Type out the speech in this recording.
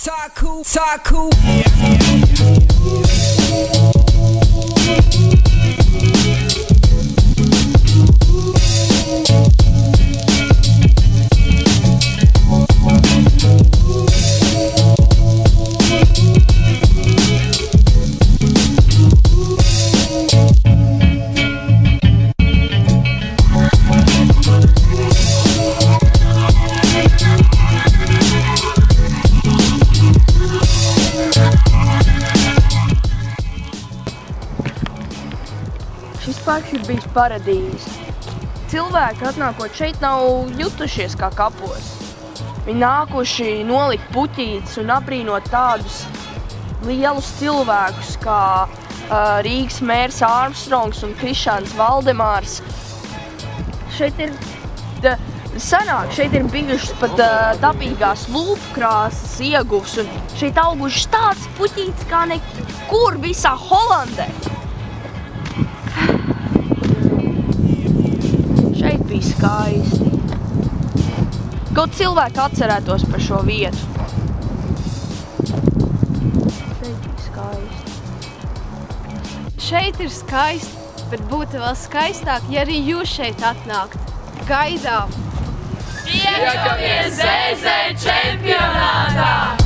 Taku. Šis parks ir bijis paradīze. Cilvēki atnākot šeit nav jutušies kā kapos. Viņi nākuši nolikt puķītes un aprīnot tādus lielus cilvēkus kā Rīgas mērs Armstrongs un Krišāns Valdemārs. Šeit ir bijušas pat dabīgās lūpkrāsas ieguvs un šeit augušas tāds puķītes kā nekur visā Holandē. Šeit bija skaisti. Kaut cilvēki atcerētos par šo vietu. Šeit bija skaisti. Šeit ir skaisti, bet būtu vēl skaistāk, ja arī jūs šeit atnākt. Gaidām! Tiekamies ZZ čempionātā!